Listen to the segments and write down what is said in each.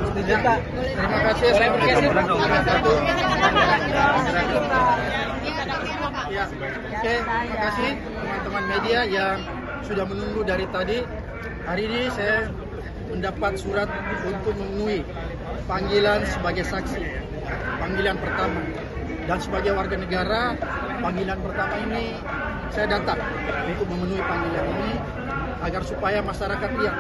Setuju Pak. Terima kasih. Boleh bergeser, Pak. Ya, oke, terima kasih teman-teman media yang sudah menunggu dari tadi. Hari ini saya mendapat surat untuk memenuhi panggilan sebagai saksi, panggilan pertama. Dan sebagai warga negara, panggilan pertama ini saya datang untuk memenuhi panggilan ini agar supaya masyarakat lihat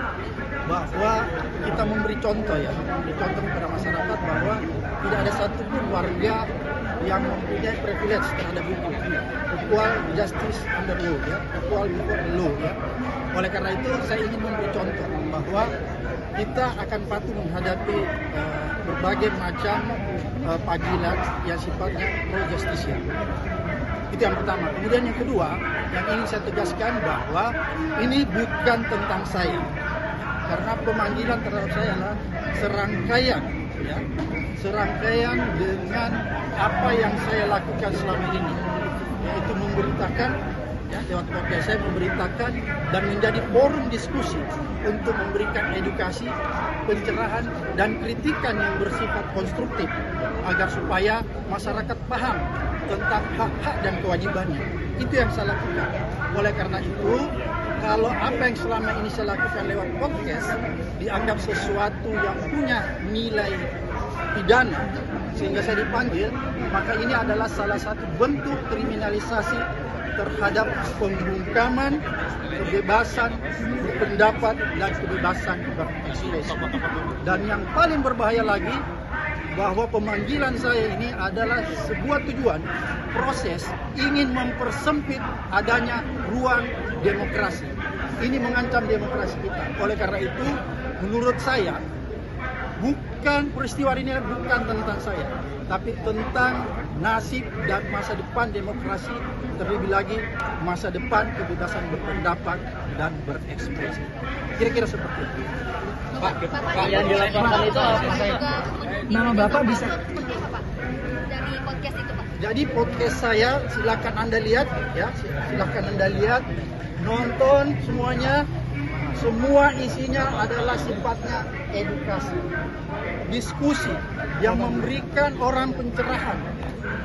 bahwa kita memberi contoh kepada masyarakat bahwa tidak ada satupun warga yang mempunyai privilege terhadap hukum, equal justice under law, equal before the law. Oleh karena itu saya ingin memberi contoh bahwa kita akan patuh menghadapi berbagai macam panggilan yang sifatnya pro justisia. Itu yang pertama. Kemudian yang kedua, yang ingin saya tegaskan bahwa ini bukan tentang saya. Karena pemanggilan terhadap saya adalah serangkaian dengan apa yang saya lakukan selama ini, yaitu memberitakan, lewat podcast saya memberitakan dan menjadi forum diskusi untuk memberikan edukasi, pencerahan dan kritikan yang bersifat konstruktif agar supaya masyarakat paham tentang hak-hak dan kewajibannya. Itu yang saya lakukan. Oleh karena itu, kalau apa yang selama ini saya lakukan lewat podcast dianggap sesuatu yang punya nilai pidana sehingga saya dipanggil, maka ini adalah salah satu bentuk kriminalisasi terhadap pembungkaman kebebasan berpendapat dan kebebasan berekspresi. Dan yang paling berbahaya lagi, bahwa pemanggilan saya ini adalah sebuah tujuan proses ingin mempersempit adanya ruang demokrasi. Ini mengancam demokrasi kita. Oleh karena itu, menurut saya, peristiwa ini bukan tentang saya, tapi tentang nasib dan masa depan demokrasi, terlebih lagi masa depan kebebasan berpendapat dan berekspresi. Kira-kira seperti itu. Pak, yang dilaporkan itu apa? Nama Bapak bisa dari podcast itu, Pak. Jadi podcast saya silakan Anda lihat, silakan Anda lihat, nonton semuanya. Semua isinya adalah sifatnya edukasi, diskusi yang memberikan orang pencerahan,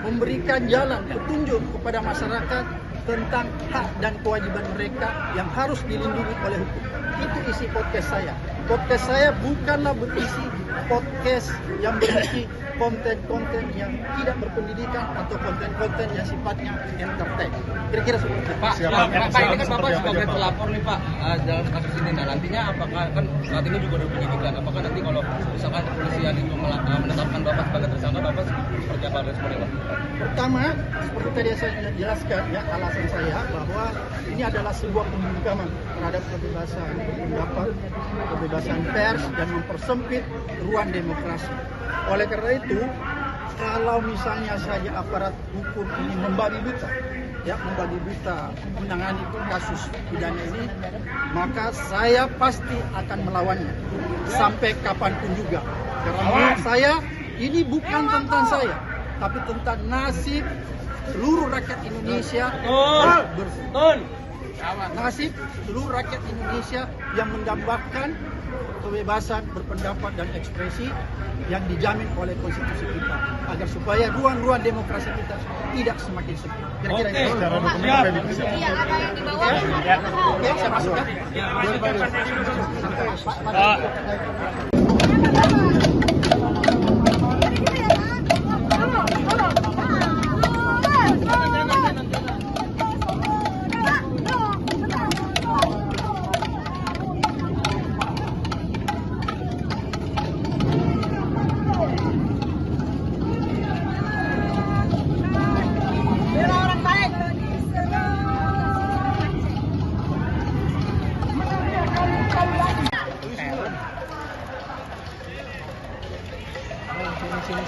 memberikan jalan petunjuk kepada masyarakat tentang hak dan kewajiban mereka yang harus dilindungi oleh hukum. Itu isi podcast saya. Podcast saya bukanlah berisi podcast yang berisi konten-konten yang tidak berpendidikan atau konten-konten yang sifatnya entertain. Kira-kira seperti itu. Pak, ini kan Bapak sebagai pelapor nih Pak dalam kasus ini. Nah nantinya apakah kan saat ini juga ada penyidikan? Apakah nanti kalau misalkan kepolisian itu menetapkan Bapak sebagai tersangka, Bapak seperti apa responnya Pak? Pertama, seperti tadi saya jelaskan alasan saya bahwa ini adalah sebuah pembungkaman terhadap kebebasan berpendapat, kebebasan pers dan mempersempit ruang demokrasi. Oleh karena itu, kalau misalnya saja aparat hukum ini membabi buta menangani kasus pidana ini, maka saya pasti akan melawannya sampai kapanpun juga. Karena menurut saya ini bukan tentang saya, tapi tentang nasib seluruh rakyat Indonesia. Nasib seluruh rakyat Indonesia yang mendambakan kebebasan berpendapat dan ekspresi yang dijamin oleh konstitusi kita, agar supaya ruang-ruang demokrasi kita tidak semakin sempit. Kira-kira itu. Iya, ada yang di bawah. Oke, saya masukkan.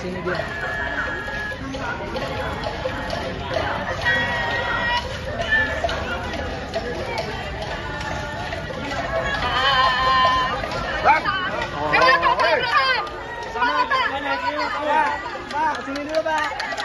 Sini dia. Pak, sini dulu, Pak.